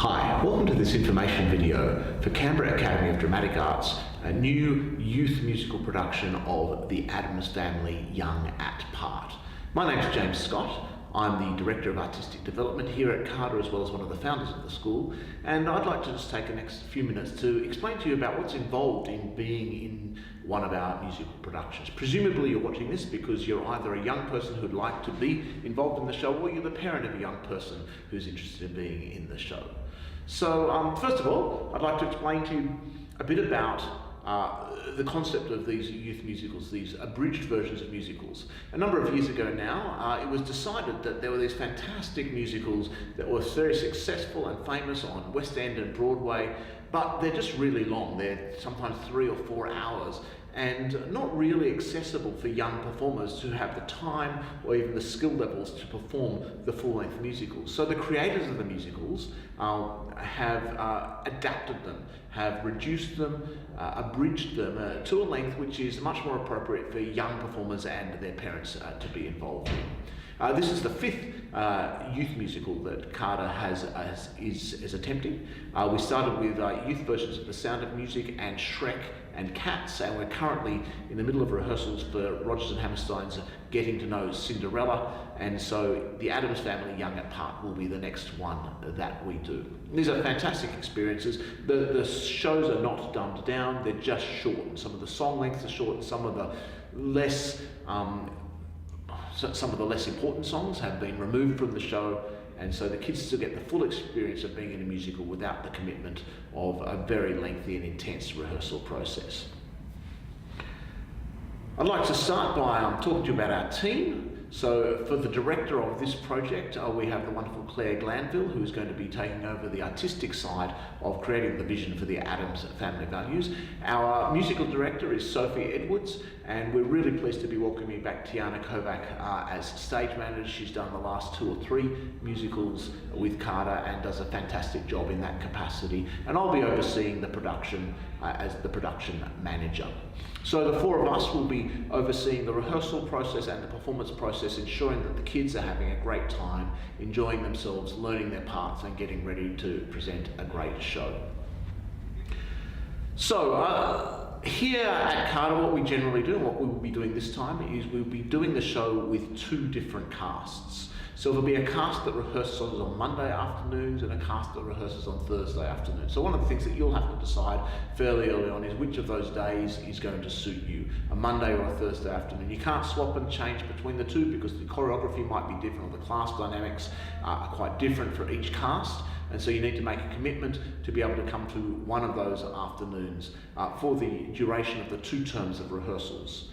Hi, welcome to this information video for Canberra Academy of Dramatic Arts, a new youth musical production of the Addams Family Young at Part. My name is James Scott. I'm the Director of Artistic Development here at CADA, as well as one of the founders of the school, and I'd like to just take the next few minutes to explain to you about what's involved in being in one of our musical productions. Presumably you're watching this because you're either a young person who'd like to be involved in the show, or you're the parent of a young person who's interested in being in the show. So first of all, I'd like to explain to you a bit about the concept of these youth musicals, these abridged versions of musicals. A number of years ago now, it was decided that there were these fantastic musicals that were very successful and famous on West End and Broadway, but they're just really long. They're sometimes 3 or 4 hours and not really accessible for young performers who have the time or even the skill levels to perform the full-length musicals. So the creators of the musicals have adapted them, have reduced them, abridged them to a length which is much more appropriate for young performers and their parents to be involved in. This is the 5th youth musical that CADA is attempting. We started with youth versions of The Sound of Music and Shrek and Cats, and we're currently in the middle of rehearsals for Rodgers and Hammerstein's Getting to Know Cinderella, and so the Addams Family Young at Part will be the next one that we do. These are fantastic experiences. The shows are not dumbed down, they're just shortened. Some of the song lengths are shortened, some of the less important songs have been removed from the show, and so the kids still get the full experience of being in a musical without the commitment of a very lengthy and intense rehearsal process. I'd like to start by talking to you about our team. So for the director of this project, we have the wonderful Claire Glanville, who is going to be taking over the artistic side of creating the vision for the Addams Family Values. Our musical director is Sophie Edwards, and we're really pleased to be welcoming back Tiana Kovac as stage manager. She's done the last 2 or 3 musicals with CADA and does a fantastic job in that capacity. And I'll be overseeing the production as the production manager. So the 4 of us will be overseeing the rehearsal process and the performance process, ensuring that the kids are having a great time, enjoying themselves, learning their parts and getting ready to present a great show. So here at CADA, what we generally do, and what we will be doing this time, is we'll be doing the show with 2 different casts. So there'll be a cast that rehearses on Monday afternoons and a cast that rehearses on Thursday afternoons. So one of the things that you'll have to decide fairly early on is which of those days is going to suit you, a Monday or a Thursday afternoon. You can't swap and change between the 2 because the choreography might be different, or the class dynamics are quite different for each cast. And so you need to make a commitment to be able to come to one of those afternoons for the duration of the 2 terms of rehearsals.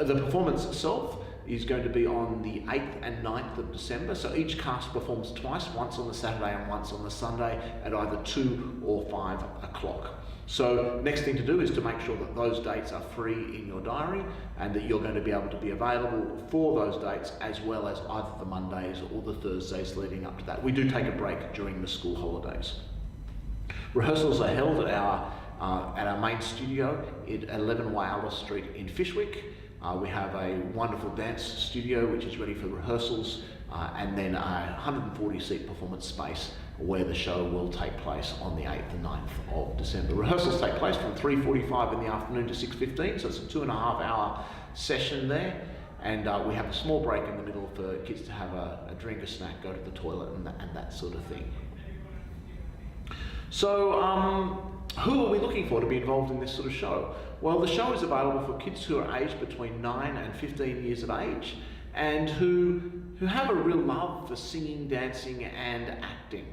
The performance itself is going to be on the 8th and 9th of December. So each cast performs twice, once on the Saturday and once on the Sunday at either 2 or 5 o'clock. So next thing to do is to make sure that those dates are free in your diary and that you're going to be able to be available for those dates, as well as either the Mondays or the Thursdays leading up to that. We do take a break during the school holidays. Rehearsals are held at our main studio at 11 Whyalla Street in Fyshwick. We have a wonderful dance studio which is ready for rehearsals, and then a 140-seat performance space where the show will take place on the 8th and 9th of December. Rehearsals take place from 3:45 in the afternoon to 6:15, so it's a 2.5-hour session there, and we have a small break in the middle for kids to have a drink, a snack, go to the toilet and that sort of thing. So who are we looking for to be involved in this sort of show? Well, the show is available for kids who are aged between 9 and 15 years of age and who have a real love for singing, dancing and acting.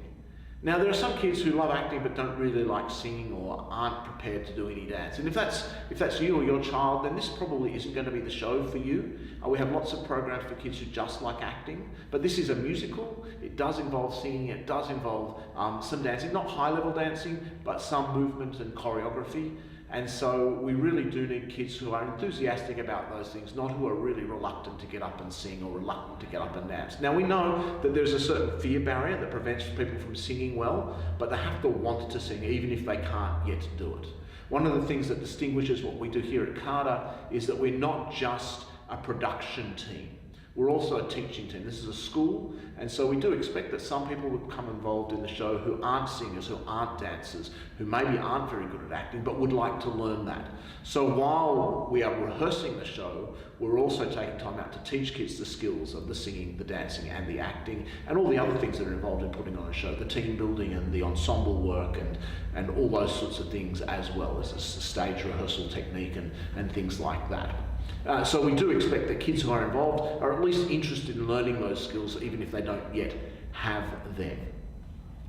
Now, there are some kids who love acting but don't really like singing or aren't prepared to do any dance. And if that's you or your child, then this probably isn't going to be the show for you. We have lots of programs for kids who just like acting, but this is a musical. It does involve singing, it does involve some dancing, not high-level dancing, but some movement and choreography. And so we really do need kids who are enthusiastic about those things, not who are really reluctant to get up and sing or reluctant to get up and dance. Now, we know that there's a certain fear barrier that prevents people from singing well, but they have to want to sing even if they can't yet do it. One of the things that distinguishes what we do here at CADA is that we're not just a production team. We're also a teaching team. This is a school, and so we do expect that some people would become involved in the show who aren't singers, who aren't dancers, who maybe aren't very good at acting, but would like to learn that. So while we are rehearsing the show, we're also taking time out to teach kids the skills of the singing, the dancing, and the acting, and all the other things that are involved in putting on a show, the team building and the ensemble work and all those sorts of things, as well as a stage rehearsal technique and things like that. So we do expect that kids who are involved are at least interested in learning those skills, even if they don't yet have them.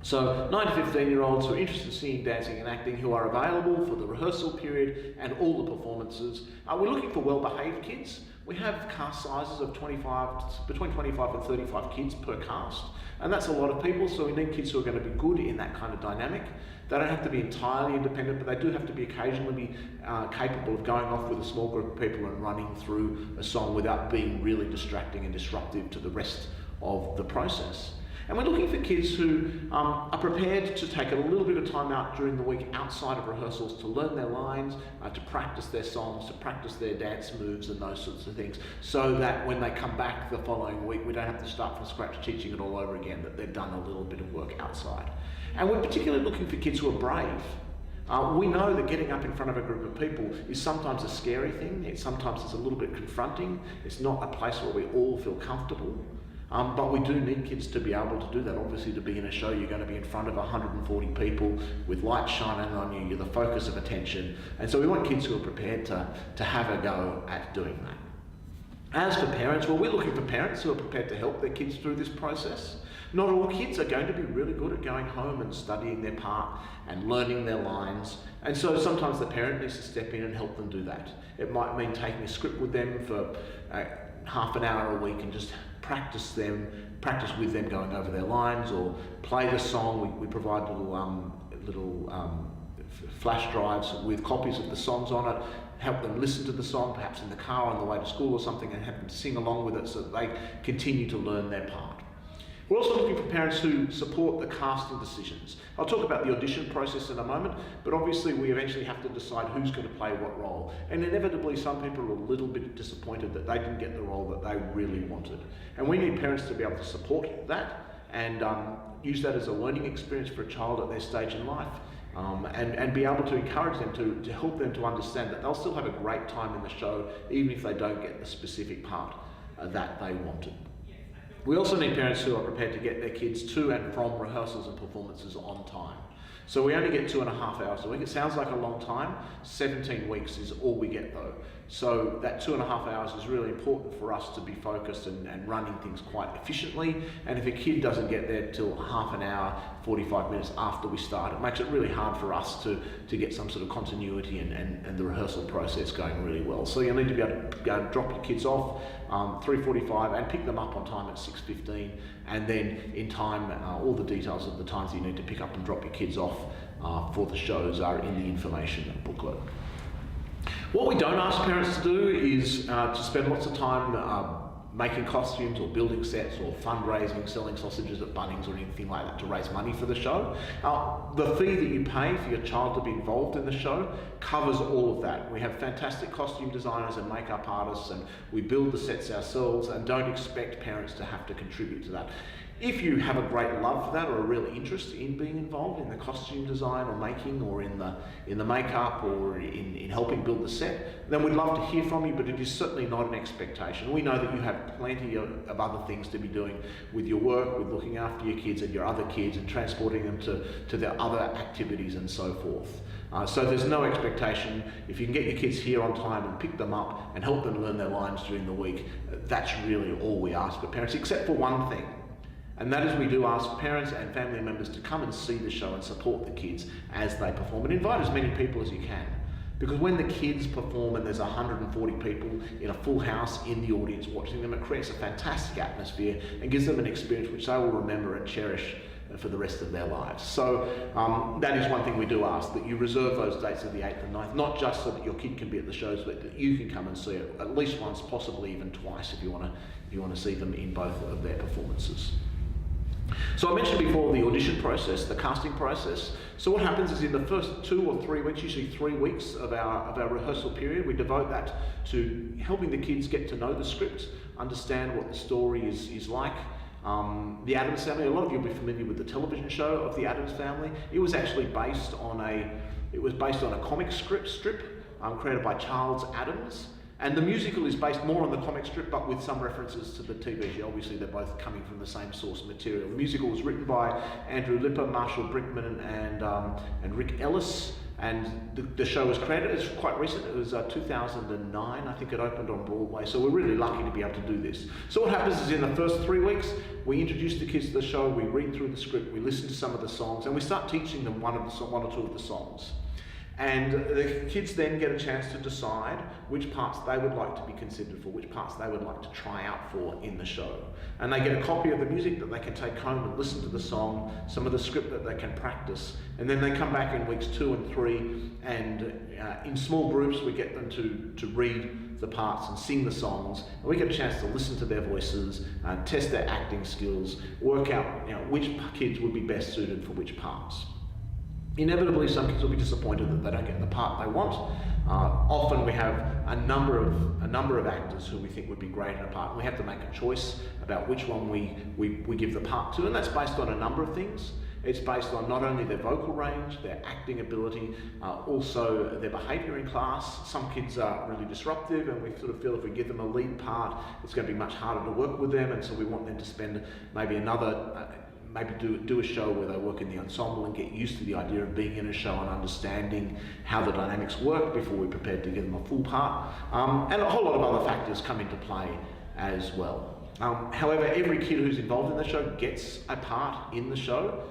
So 9 to 15-year-olds who are interested in singing, dancing and acting, who are available for the rehearsal period and all the performances. We're looking for well-behaved kids. We have cast sizes of between 25 and 35 kids per cast, and that's a lot of people, so we need kids who are going to be good in that kind of dynamic. They don't have to be entirely independent, but they do have to be occasionally capable of going off with a small group of people and running through a song without being really distracting and disruptive to the rest of the process. And we're looking for kids who are prepared to take a little bit of time out during the week outside of rehearsals to learn their lines, to practice their songs, to practice their dance moves and those sorts of things, so that when they come back the following week, we don't have to start from scratch teaching it all over again, that they've done a little bit of work outside. And we're particularly looking for kids who are brave. We know that getting up in front of a group of people is sometimes a scary thing. Sometimes it's a little bit confronting. It's not a place where we all feel comfortable. But we do need kids to be able to do that. Obviously, to be in a show, you're going to be in front of 140 people with lights shining on you. You're the focus of attention. And so we want kids who are prepared to have a go at doing that. As for parents, well, we're looking for parents who are prepared to help their kids through this process. Not all kids are going to be really good at going home and studying their part and learning their lines. And so sometimes the parent needs to step in and help them do that. It might mean taking a script with them for half an hour a week and just practice with them going over their lines, or play the song. We provide little flash drives with copies of the songs on it, help them listen to the song, perhaps in the car on the way to school or something, and have them sing along with it so that they continue to learn their part. We're also looking for parents who support the casting decisions. I'll talk about the audition process in a moment, but obviously we eventually have to decide who's going to play what role. And inevitably some people are a little bit disappointed that they didn't get the role that they really wanted. And we need parents to be able to support that and use that as a learning experience for a child at their stage in life. And be able to encourage them to help them to understand that they'll still have a great time in the show, even if they don't get the specific part that they wanted. We also need parents who are prepared to get their kids to and from rehearsals and performances on time. So we only get 2.5 hours a week. It sounds like a long time. 17 weeks is all we get though. So that 2.5 hours is really important for us to be focused and running things quite efficiently. And if a kid doesn't get there till half an hour, 45 minutes after we start, it makes it really hard for us to get some sort of continuity and the rehearsal process going really well. So you'll need to be able to drop your kids off 3:45 and pick them up on time at 6:15, and then in time all the details of the times you need to pick up and drop your kids off for the shows are in the information booklet. What we don't ask parents to do is to spend lots of time making costumes or building sets or fundraising, selling sausages at Bunnings or anything like that to raise money for the show. The fee that you pay for your child to be involved in the show covers all of that. We have fantastic costume designers and makeup artists, and we build the sets ourselves, and don't expect parents to have to contribute to that. If you have a great love for that or a real interest in being involved in the costume design or making or in the makeup or in helping build the set, then we'd love to hear from you, but it is certainly not an expectation. We know that you have plenty of other things to be doing with your work, with looking after your kids and your other kids and transporting them to their other activities and so forth. So there's no expectation. If you can get your kids here on time and pick them up and help them learn their lines during the week, that's really all we ask of parents, except for one thing. And that is, we do ask parents and family members to come and see the show and support the kids as they perform, and invite as many people as you can. Because when the kids perform and there's 140 people in a full house in the audience watching them, it creates a fantastic atmosphere and gives them an experience which they will remember and cherish for the rest of their lives. So that is one thing we do ask, that you reserve those dates of the 8th and 9th, not just so that your kid can be at the shows, but that you can come and see it at least once, possibly even twice if you want to see them in both of their performances. So I mentioned before the audition process, the casting process. So what happens is in the first 2 or 3 weeks, usually 3 weeks of our rehearsal period, we devote that to helping the kids get to know the script, understand what the story is like. The Addams Family, a lot of you will be familiar with the television show of the Addams Family. It was actually based on a comic strip created by Charles Addams. And the musical is based more on the comic strip, but with some references to the TV show. Obviously, they're both coming from the same source material. The musical was written by Andrew Lipper, Marshall Brickman, and Rick Ellis. And the show was created, it's quite recent, it was 2009, I think it opened on Broadway. So we're really lucky to be able to do this. So what happens is in the first 3 weeks, we introduce the kids to the show, we read through the script, we listen to some of the songs, and we start teaching them one or two of the songs. And the kids then get a chance to decide which parts they would like to be considered for, which parts they would like to try out for in the show. And they get a copy of the music that they can take home and listen to the song, some of the script that they can practice. And then they come back in weeks 2 and 3, and in small groups we get them to read the parts and sing the songs. And we get a chance to listen to their voices, test their acting skills, work out which kids would be best suited for which parts. Inevitably, some kids will be disappointed that they don't get the part they want. Often we have a number of actors who we think would be great in a part, and we have to make a choice about which one we give the part to, and that's based on a number of things. It's based on not only their vocal range, their acting ability, also their behaviour in class. Some kids are really disruptive, and we sort of feel if we give them a lead part, it's going to be much harder to work with them, and so we want them to spend maybe do a show where they work in the ensemble and get used to the idea of being in a show and understanding how the dynamics work before we're prepared to give them a full part. And a whole lot of other factors come into play as well. However, every kid who's involved in the show gets a part in the show.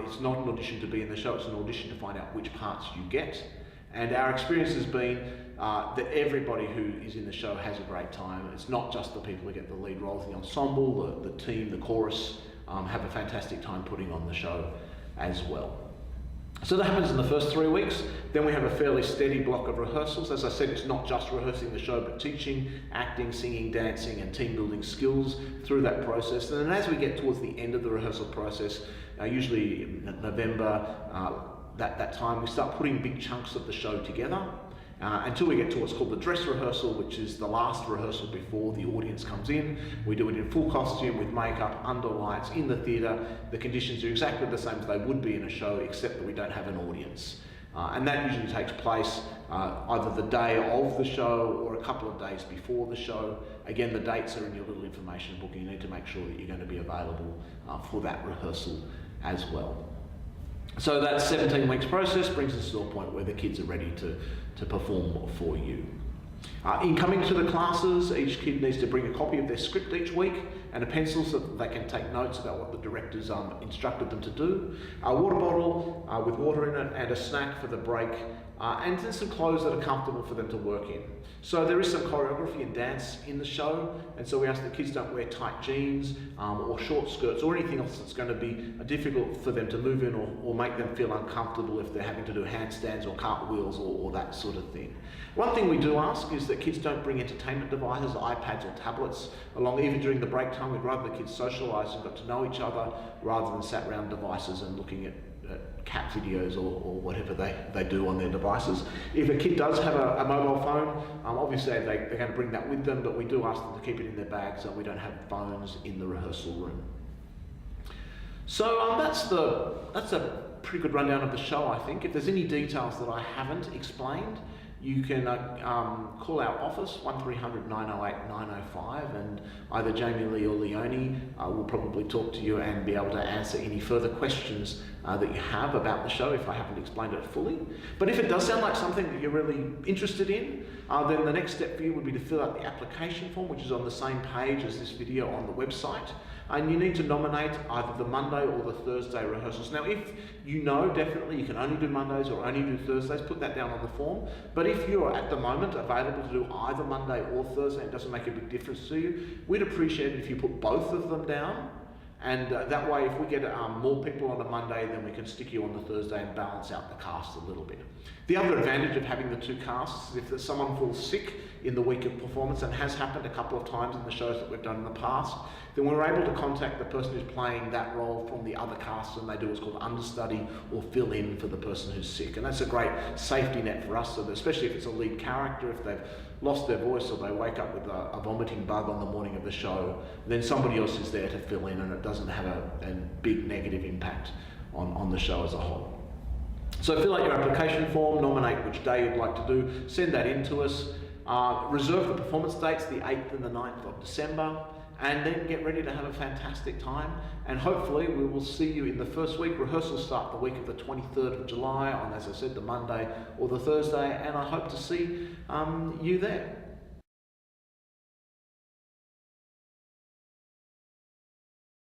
It's not an audition to be in the show, it's an audition to find out which parts you get. And our experience has been that everybody who is in the show has a great time. It's not just the people who get the lead roles, the ensemble, the team, the chorus, have a fantastic time putting on the show as well. So that happens in the first 3 weeks. Then we have a fairly steady block of rehearsals. As I said, it's not just rehearsing the show, but teaching, acting, singing, dancing, and team building skills through that process. And then as we get towards the end of the rehearsal process, usually in November, that time, we start putting big chunks of the show together. Until we get to what's called the dress rehearsal, which is the last rehearsal before the audience comes in. We do it in full costume with makeup, under lights, in the theatre. The conditions are exactly the same as they would be in a show, except that we don't have an audience. And that usually takes place either the day of the show or a couple of days before the show. Again, the dates are in your little information book, and you need to make sure that you're going to be available for that rehearsal as well. So that 17 weeks process brings us to a point where the kids are ready to perform for you. In coming to the classes, each kid needs to bring a copy of their script each week and a pencil so that they can take notes about what the directors instructed them to do. A water bottle with water in it and a snack for the break, and then some clothes that are comfortable for them to work in. So there is some choreography and dance in the show, and so we ask the kids don't wear tight jeans or short skirts or anything else that's going to be difficult for them to move in or make them feel uncomfortable if they're having to do handstands or cartwheels or that sort of thing. One thing we do ask is that kids don't bring entertainment devices, iPads or tablets along even during the break time. We'd rather the kids socialise and got to know each other rather than sat around devices and looking at cat videos or whatever they do on their devices. If a kid does have a mobile phone, obviously they're going to bring that with them, but we do ask them to keep it in their bag so we don't have phones in the rehearsal room. So that's a pretty good rundown of the show, I think. If there's any details that I haven't explained, you can call our office, 1300 908 905, and either Jamie Lee or Leonie will probably talk to you and be able to answer any further questions that you have about the show if I haven't explained it fully. But if it does sound like something that you're really interested in, then the next step for you would be to fill out the application form, which is on the same page as this video on the website. And you need to nominate either the Monday or the Thursday rehearsals. Now, if you know definitely you can only do Mondays or only do Thursdays, put that down on the form. But if you're at the moment available to do either Monday or Thursday, it doesn't make a big difference to you, we'd appreciate it if you put both of them down. And that way, if we get more people on a Monday, then we can stick you on the Thursday and balance out the cast a little bit. The other advantage of having the two casts is if someone falls sick in the week of performance, and has happened a couple of times in the shows that we've done in the past, then we're able to contact the person who's playing that role from the other cast, and they do what's called understudy or fill in for the person who's sick. And that's a great safety net for us, so that especially if it's a lead character, if they've lost their voice or they wake up with a vomiting bug on the morning of the show, then somebody else is there to fill in, and it doesn't have a big negative impact on the show as a whole. So fill out your application form, nominate which day you'd like to do, send that in to us, reserve the performance dates, the 8th and the 9th of December, and then get ready to have a fantastic time. And hopefully we will see you in the first week. Rehearsals start the week of the 23rd of July on, as I said, the Monday or the Thursday, and I hope to see you there.